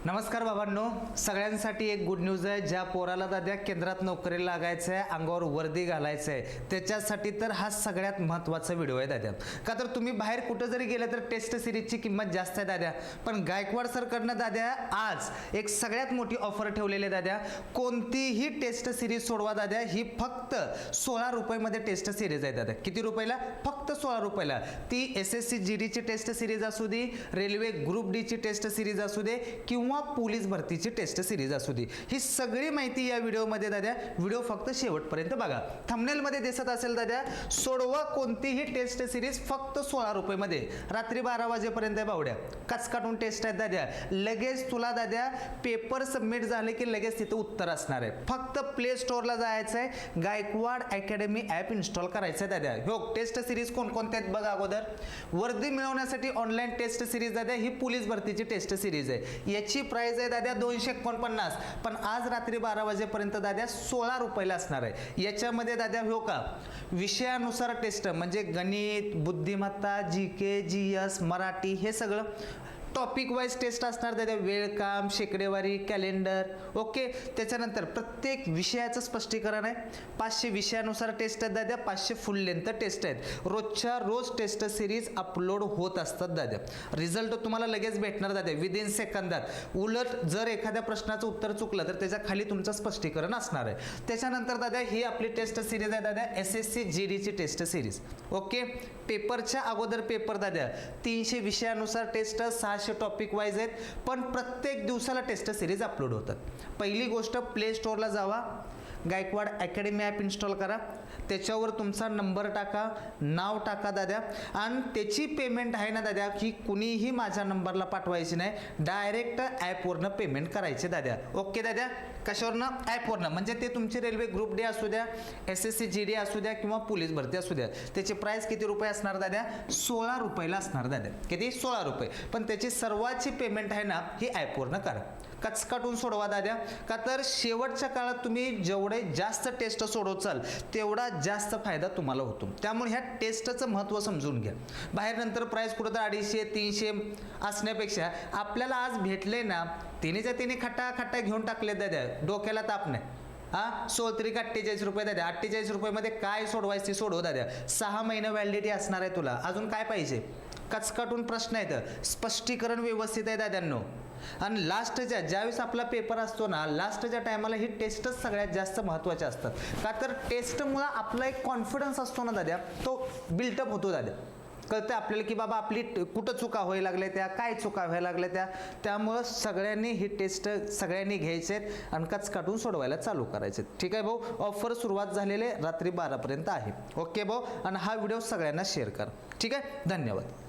नमस्कार बाबांनो, सगळ्यांसाठी एक गुड न्यूज आहे। ज्या पोराला दाद्या केंद्रात नोकरी लागायचं आहे, अंगावर वर्दी घालायचं आहे, त्याच्यासाठी तर हा सगळ्यात महत्त्वाचा व्हिडिओ आहे दाद्या। का तर तुम्ही बाहेर कुठं जरी गेले तर टेस्ट सिरीजची किंमत जास्त आहे दाद्या, पण गायकवाड सरकारनं दाद्या आज एक सगळ्यात मोठी ऑफर ठेवलेली आहे दाद्या। कोणतीही टेस्ट सिरीज सोडवा दाद्या, ही फक्त 16 रुपयामध्ये टेस्ट सिरीज आहे दाद्या। किती रुपयाला? फक्त 16 रुपयाला। ती SSC GD ची टेस्ट सिरीज असू दे, रेल्वे ग्रुप डी ची टेस्ट सिरीज असू दे किंवा पोलीस भरतीची टेस्ट सिरीज असू दे, ही सगळी माहिती या व्हिडिओमध्ये दाद्या। व्हिडिओ फक्त शेवटपर्यंत बघा। थंबनेल मध्ये दिसत असेल दाद्या, सोडवा कोणतीही टेस्ट सिरीज फक्त 16 रुपयामध्ये, रात्री 12 वाजेपर्यंत बावड्या कच काटून टेस्ट आहेत दाद्या। लगेच तुला दाद्या पेपर सबमिट झाले की लगेच तिथे उत्तर असणार आहे। फक्त प्ले स्टोअरला जायचं आहे, गायकवाड अकॅडमी ॲप इन्स्टॉल करायचं आहे दाद्या। हो, टेस्ट सिरीज कोणकोणत्या आहेत बघा। अगोदर वर्दी मिळवण्यासाठी ऑनलाईन टेस्ट सिरीज दाद्या, ही पोलीस भरतीची टेस्ट सिरीज आहे। याची प्राइस आहे दाद्या 249, पण आज रात्री 12 वाजेपर्यंत दाद्या 16 रुपयाला असणार आहे। याच्यामध्ये दाद्या हो का विषयानुसार टेस्ट म्हणजे गणित, बुद्धिमत्ता, GK, GS, मराठी हे सगळं टॉपिक वाइज टेस्ट असणार दाद्या। वेळ, काम, शेकडेवारी, कॅलेंडर, ओके। त्याच्यानंतर प्रत्येक विषयाचं स्पष्टीकरण आहे। 500 विषयानुसार टेस्ट आहेत दाद्या, 500 फुल लेंथ टेस्ट आहेत। रोजच्या रोज टेस्ट सिरीज अपलोड होत असतात दाद्या। रिझल्ट तुम्हाला लगेच भेटणार दाद्या, विदिन सेकंदात। उलट जर एखाद्या प्रश्नाचं उत्तर चुकलं तर त्याच्या खाली तुमचं स्पष्टीकरण असणार आहे। त्याच्यानंतर दाद्या ही आपली टेस्ट सिरीज आहे दाद्या, SSC GD ची टेस्ट सिरीज, ओके। पेपरच्या अगोदर पेपर दाद्या 300 विषयानुसार टेस्ट, 600 टॉपिक वाइज आहेत, पण प्रत्येक दिवसाला टेस्ट सिरीज अपलोड होतात। पहिली गोष्ट, प्ले स्टोअरला जावा, गायकवाड अकॅडमी ॲप इन्स्टॉल करा, त्याच्यावर तुमचा नंबर टाका, नाव टाका दाद्या, आणि त्याची पेमेंट आहे ना दाद्या, की कुणीही माझ्या नंबरला पाठवायची नाही, डायरेक्ट ॲपवरनं पेमेंट करायचे दाद्या, ओके दाद्या। कशावरनं? ॲपवरनं। म्हणजे ते तुमची रेल्वे ग्रुप डी असू द्या, SSC GD असू द्या किंवा पोलीस भरती असू द्या, त्याची प्राइस किती रुपये असणार दाद्या? 16 रुपयाला असणार दाद्या। किती? 16 रुपये। पण त्याची सर्वाची पेमेंट आहे ना, ही ॲपवरनं करा। कचकाटून सोडवा दाद्या, का तर शेवटच्या काळात तुम्ही जेवढे जास्त टेस्ट सोडवचाल तेवढा जास्त फायदा तुम्हाला होतो। त्यामुळे ह्या टेस्टचं महत्त्व समजून घ्या। बाहेर नंतर प्राइस कुठं तर 250-300 असण्यापेक्षा आपल्याला आज भेटले ना, तिन्हीच्या तिन्ही खट्टा घेऊन टाकले दाद्या, डोक्याला ताप नाही। हा, 48 रुपये दाद्या। 48 रुपयामध्ये काय सोडवायचं सोडव दाद्या। 6 महिने व्हॅलिडिटी असणार आहे तुला। अजून काय पाहिजे? कचकाटून प्रश्न आहेत, स्पष्टीकरण व्यवस्थित आहे दाद्यांनो। आणि लास्टच्या ज्यावेळेस आपला पेपर असतो ना, लास्टच्या टायमाला ही टेस्टच सगळ्यात जास्त महत्त्वाचे असतात। का तर टेस्टमुळं आपला एक कॉन्फिडन्स असतो ना दाद्या, तो बिल्टअप होतो दाद्या। कळतं आपल्याला की बाबा आपली कुठं चुका व्हायला लागल्या, त्या काय चुका व्हायला लागल्या त्या। त्यामुळं सगळ्यांनी ही टेस्ट सगळ्यांनी घ्यायचे आहेत आणि कचकाटून सोडवायला चालू करायचे। ठीक आहे भाऊ, ऑफर सुरुवात झालेले रात्री 12 पर्यंत आहे, ओके भाऊ। आणि हा व्हिडिओ सगळ्यांना शेअर करा, ठीक आहे। धन्यवाद।